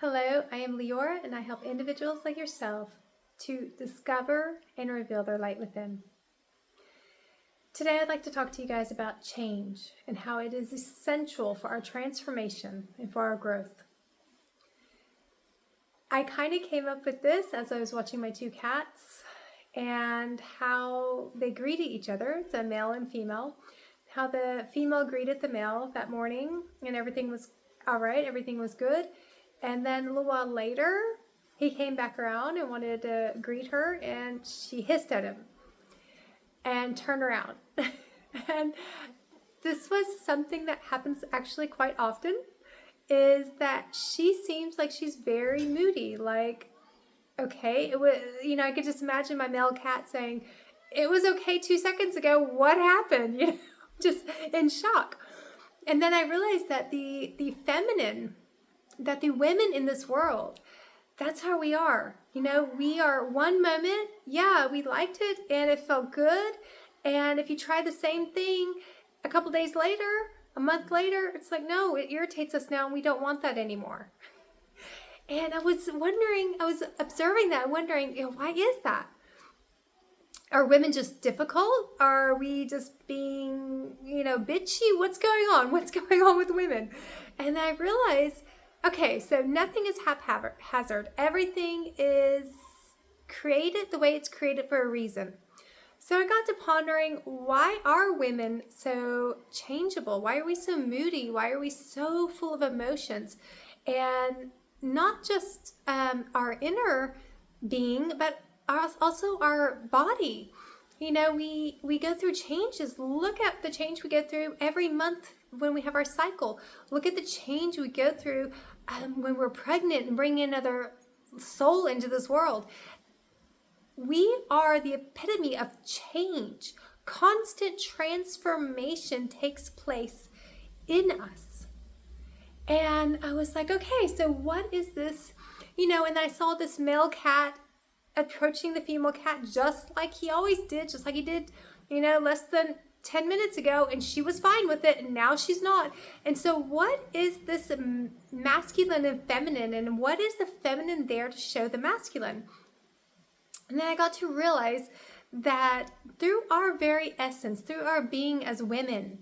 Hello, I am Leorah, and I help individuals like yourself to discover and reveal their light within. Today, I'd like to talk to you guys about change and how it is essential for our transformation and for our growth. I kind of came up with this as I was watching my two cats and how they greeted each other. It's a male and female. How the female greeted the male that morning and everything was all right, everything was good. And then a little while later, he came back around and wanted to greet her, and she hissed at him and turned around. And this was something that happens actually quite often, is that she seems like she's very moody. Like, okay, it was, I could just imagine my male cat saying, "It was okay 2 seconds ago. What happened?" Just in shock. And then I realized that the feminine, that the women in this world, that's how we are. We are one moment, yeah, we liked it and it felt good. And if you try the same thing a couple days later, a month later, it's like, no, it irritates us now and we don't want that anymore. And I was observing that, wondering, why is that? Are women just difficult? Are we just being, bitchy? What's going on? What's going on with women? And I realized, okay, so nothing is haphazard. Everything is created the way it's created for a reason. So I got to pondering, why are women so changeable? Why are we so moody? Why are we so full of emotions? And not just our inner being, but also our body. We go through changes. Look at the change we go through every month when we have our cycle. Look at the change we go through when we're pregnant and bring another soul into this world. We are the epitome of change. Constant transformation takes place in us. And I was like, okay, so what is this? And I saw this male cat approaching the female cat just like he always did, just like he did, less than 10 minutes ago, and she was fine with it, and now she's not. And so what is this masculine and feminine, and what is the feminine there to show the masculine? And then I got to realize that through our very essence, through our being as women,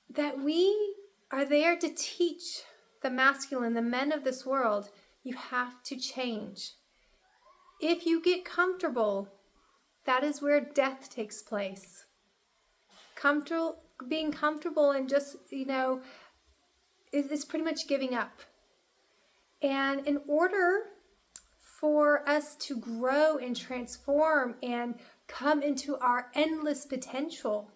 that we are there to teach the masculine, the men of this world, you have to change. If you get comfortable, that is where death takes place. Being comfortable and just, is pretty much giving up. And in order for us to grow and transform and come into our endless potential,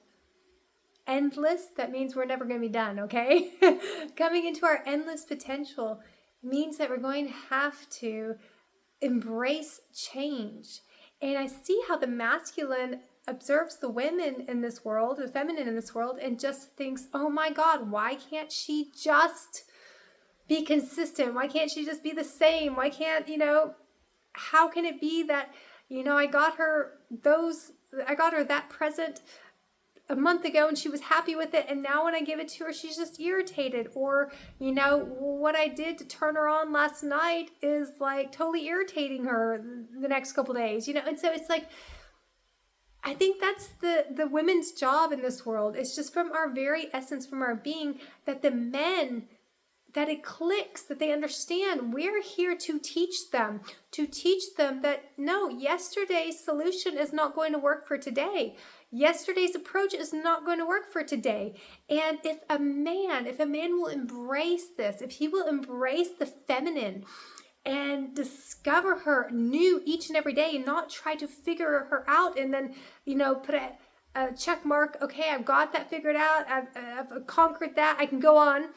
endless, that means we're never going to be done, okay? Coming into our endless potential means that we're going to have to embrace change. And I see how the masculine observes the women in this world, the feminine in this world, and just thinks, oh my God, why can't she just be consistent? Why can't she just be the same? Why can't, how can it be that, I got her that present a month ago and she was happy with it, and now when I give it to her, she's just irritated. Or, what I did to turn her on last night is like totally irritating her the next couple days, and so it's like, I think that's the women's job in this world. It's just from our very essence, from our being, that the men, that it clicks, that they understand we're here to teach them that no, yesterday's solution is not going to work for today. Yesterday's approach is not going to work for today. And if a man will embrace this, if he will embrace the feminine and discover her new each and every day and not try to figure her out and then, put a check mark, okay, I've got that figured out, I've conquered that, I can go on.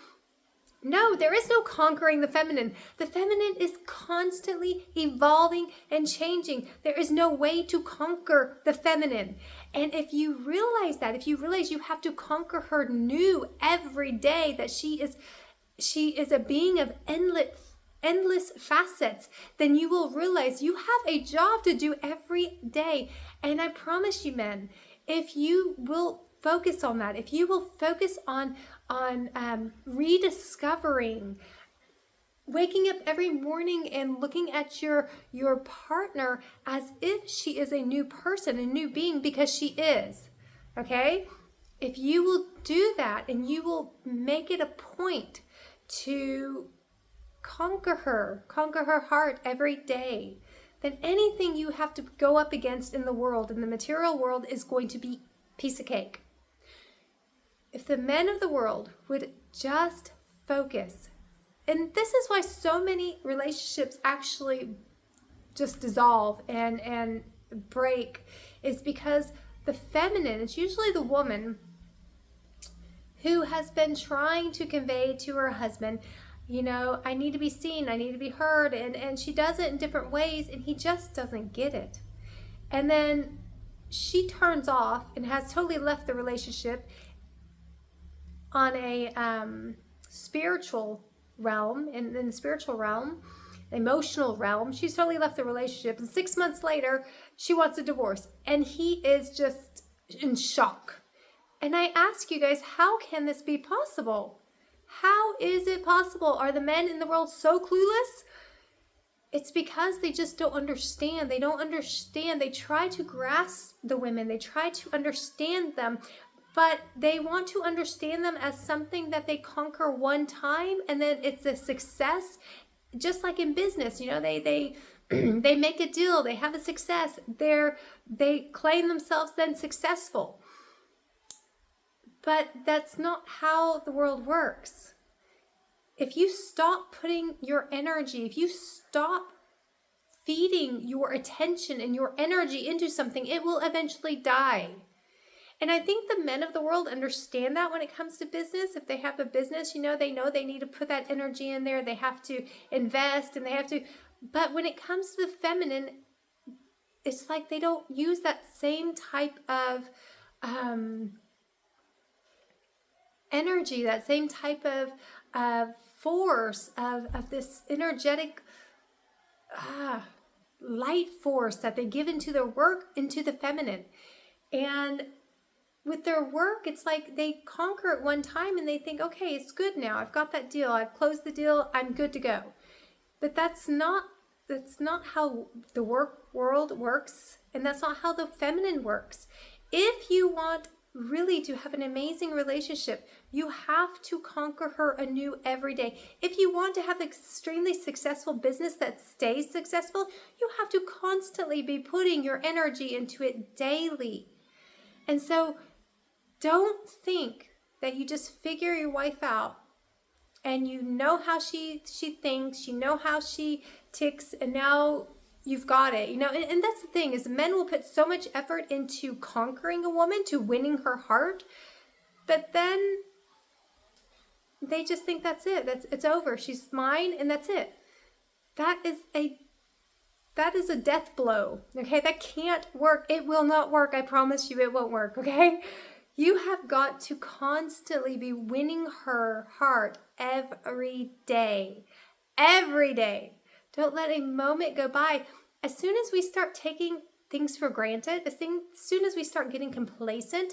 No, there is no conquering the feminine. The feminine is constantly evolving and changing. There is no way to conquer the feminine. And if you realize that, if you realize you have to conquer her new every day, that she is a being of endless facets, then you will realize you have a job to do every day. And I promise you, men, if you will focus on that, if you will focus on rediscovering waking up every morning and looking at your partner as if she is a new person, a new being, because she is. Okay? If you will do that and you will make it a point to conquer her heart every day, then anything you have to go up against in the world, in the material world, is going to be piece of cake. If the men of the world would just focus, and this is why so many relationships actually just dissolve and break, is because the feminine, it's usually the woman who has been trying to convey to her husband, I need to be seen, I need to be heard, and she does it in different ways, and he just doesn't get it. And then she turns off and has totally left the relationship on a spiritual realm, in the spiritual realm, emotional realm. She's totally left the relationship, and 6 months later, she wants a divorce, and he is just in shock. And I ask you guys, how can this be possible? How is it possible? Are the men in the world so clueless? It's because they just don't understand. They don't understand. They try to grasp the women. They try to understand them, but they want to understand them as something that they conquer one time, and then it's a success. Just like in business, they they make a deal. They have a success. They claim themselves then successful. But that's not how the world works. If you stop putting your energy, if you stop feeding your attention and your energy into something, it will eventually die. And I think the men of the world understand that when it comes to business. If they have a business, they know they need to put that energy in there. They have to invest and they have to. But when it comes to the feminine, it's like they don't use that same type of energy, that same type of force, of this energetic light force that they give into their work, into the feminine. And with their work, it's like they conquer it one time and they think, okay, it's good now. I've got that deal. I've closed the deal. I'm good to go. But that's not how the work world works, and that's not how the feminine works. If you want really to have an amazing relationship, you have to conquer her anew every day. If you want to have an extremely successful business that stays successful, you have to constantly be putting your energy into it daily. And so don't think that you just figure your wife out and you know how she thinks, you know how she ticks, and now you've got it. And that's the thing, is men will put so much effort into conquering a woman, to winning her heart, but then they just think that's it. It's over. She's mine and that's it. That is a death blow. Okay? That can't work. It will not work. I promise you it won't work. Okay? You have got to constantly be winning her heart every day. Every day. Don't let a moment go by. As soon as we start taking things for granted, as soon as we start getting complacent,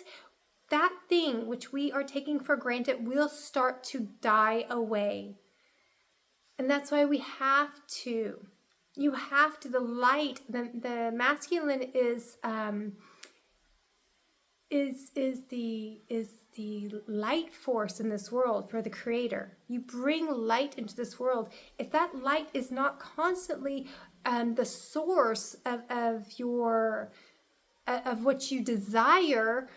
that thing which we are taking for granted will start to die away. And that's why you have to, the light, the masculine is the light force in this world for the creator. You bring light into this world. If that light is not constantly the source of what you desire,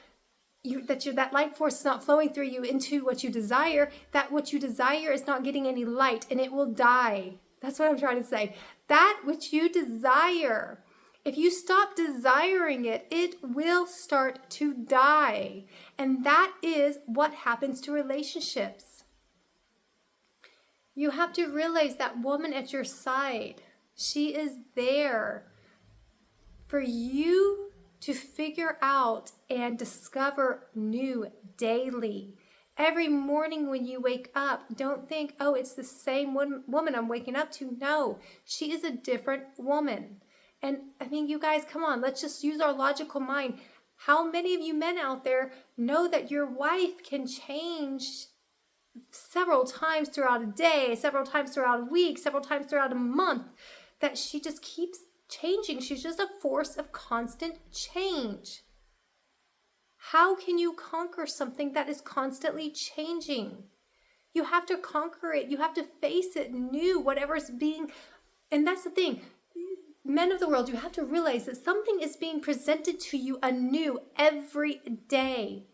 that light force is not flowing through you into what you desire, that what you desire is not getting any light, and it will die. That's what I'm trying to say. That which you desire, if you stop desiring it, it will start to die. And that is what happens to relationships. You have to realize that woman at your side, she is there for you to figure out and discover new daily. Every morning when you wake up, don't think, oh, it's the same woman I'm waking up to. No, she is a different woman. And I mean, you guys, come on, let's just use our logical mind. How many of you men out there know that your wife can change several times throughout a day, several times throughout a week, several times throughout a month, that she just keeps changing. She's just a force of constant change. How can you conquer something that is constantly changing? You have to conquer it. You have to face it new, whatever's being, and that's the thing. Men of the world, you have to realize that something is being presented to you anew every day.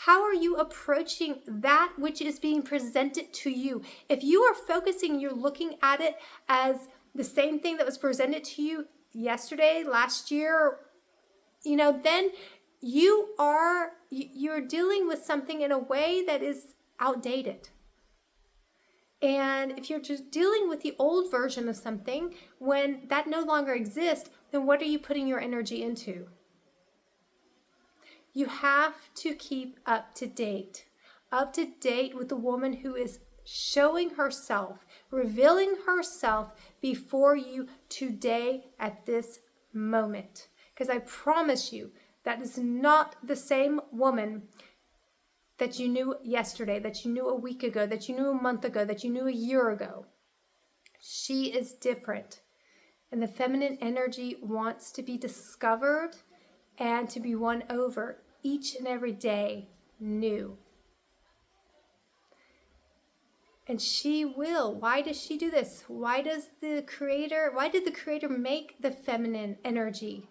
How are you approaching that which is being presented to you? If you are focusing, you're looking at it as the same thing that was presented to you yesterday, last year, then you're dealing with something in a way that is outdated. And if you're just dealing with the old version of something, when that no longer exists, then what are you putting your energy into? You have to keep up to date with the woman who is showing herself, revealing herself before you today at this moment. Because I promise you, that is not the same woman that you knew yesterday, that you knew a week ago, that you knew a month ago, that you knew a year ago. She is different. And the feminine energy wants to be discovered and to be won over each and every day new. And she will. Why does she do this? Why did the Creator make the feminine energy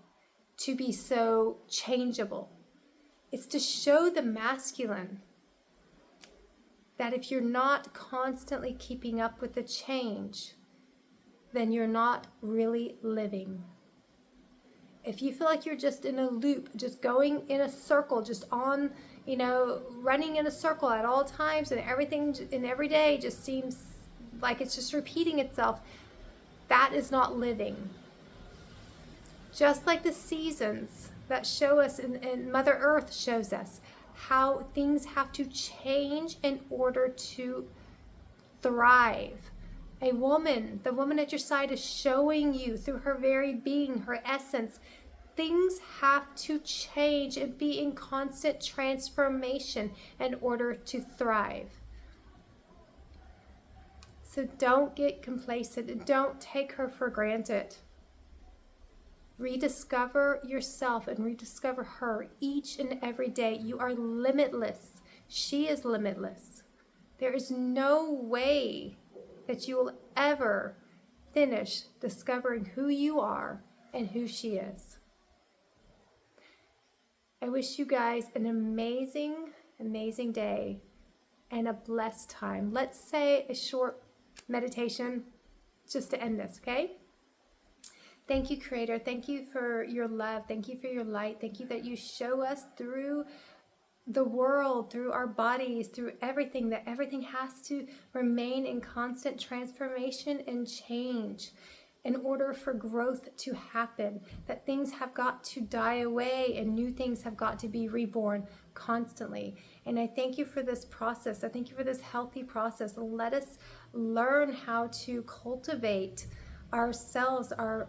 to be so changeable? It's to show the masculine that if you're not constantly keeping up with the change, then you're not really living. If you feel like you're just in a loop, just going in a circle, just on, running in a circle at all times, and everything in every day just seems like it's just repeating itself, that is not living. Just like the seasons that show us, and Mother Earth shows us how things have to change in order to thrive. A woman, the woman at your side, is showing you through her very being, her essence, things have to change and be in constant transformation in order to thrive. So don't get complacent and don't take her for granted. Rediscover yourself and rediscover her each and every day. You are limitless. She is limitless. There is no way that you will ever finish discovering who you are and who she is. I wish you guys an amazing, amazing day and a blessed time. Let's say a short meditation just to end this, okay? Thank you, Creator. Thank you for your love. Thank you for your light. Thank you that you show us through the world, through our bodies, through everything, that everything has to remain in constant transformation and change in order for growth to happen, that things have got to die away and new things have got to be reborn constantly. And I thank you for this process. I thank you for this healthy process. Let us learn how to cultivate ourselves, our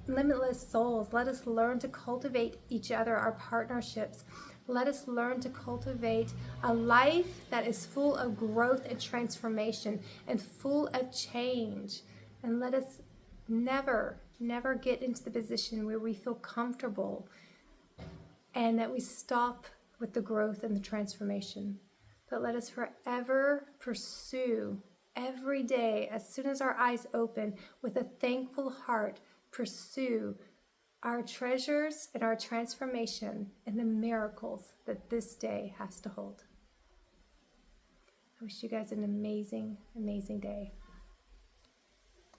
limitless souls. Let us learn to cultivate each other, our partnerships. Let us learn to cultivate a life that is full of growth and transformation and full of change. And let us never get into the position where we feel comfortable and that we stop with the growth and the transformation. But let us forever pursue every day, as soon as our eyes open, with a thankful heart, pursue our treasures and our transformation and the miracles that this day has to hold. I wish you guys an amazing, amazing day.